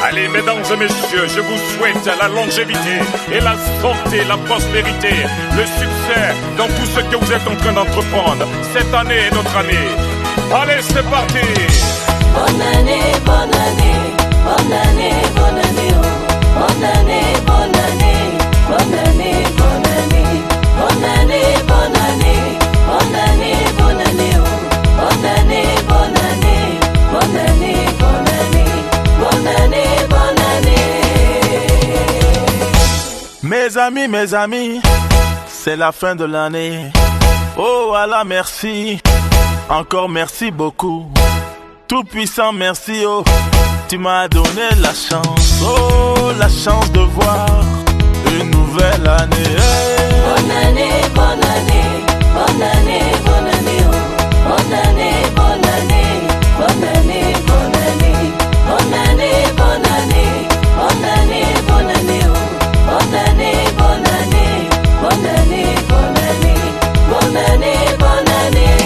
Allez, mesdames et messieurs, je vous souhaite la longévité et la santé, la prospérité, le succès dans tout ce que vous êtes en train d'entreprendre. Cette année est notre année. Allez, c'est parti! Bonne année, bonne année, bonne année, bonne année, oh. Bonne année, bonne année, bonne année, bonne année, bonne année, bonne année, bonne année, bonne année, oh. Bonne année, bonne année, bonne année, bonne année, bonne année, bonne année. Mes amis, c'est la fin de l'année. Oh Allah, merci. Encore merci beaucoup. Tout puissant, merci, oh. Tu m'as donné la chance, oh, la chance de voir une nouvelle année. Bonne année, bonne année, bonne année, bonne année, oh. Bonne année, bonne année, bonne année, bonne année, bonne année, bonne année, bonne année, bonne année, oh. Bonne année, bonne année, bonne année, bonne année, bonne année, bonne année.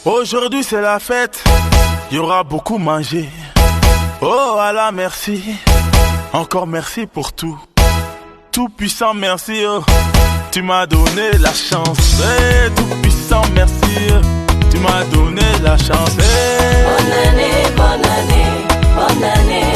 Aujourd'hui c'est la fête, il y aura beaucoup mangé. Oh Allah, merci. Encore merci pour tout. Tout puissant, merci, oh. Tu m'as donné la chance. Hey, tout puissant, merci. Tu m'as donné la chance. Hey. Bonne année, bonne année, bonne année.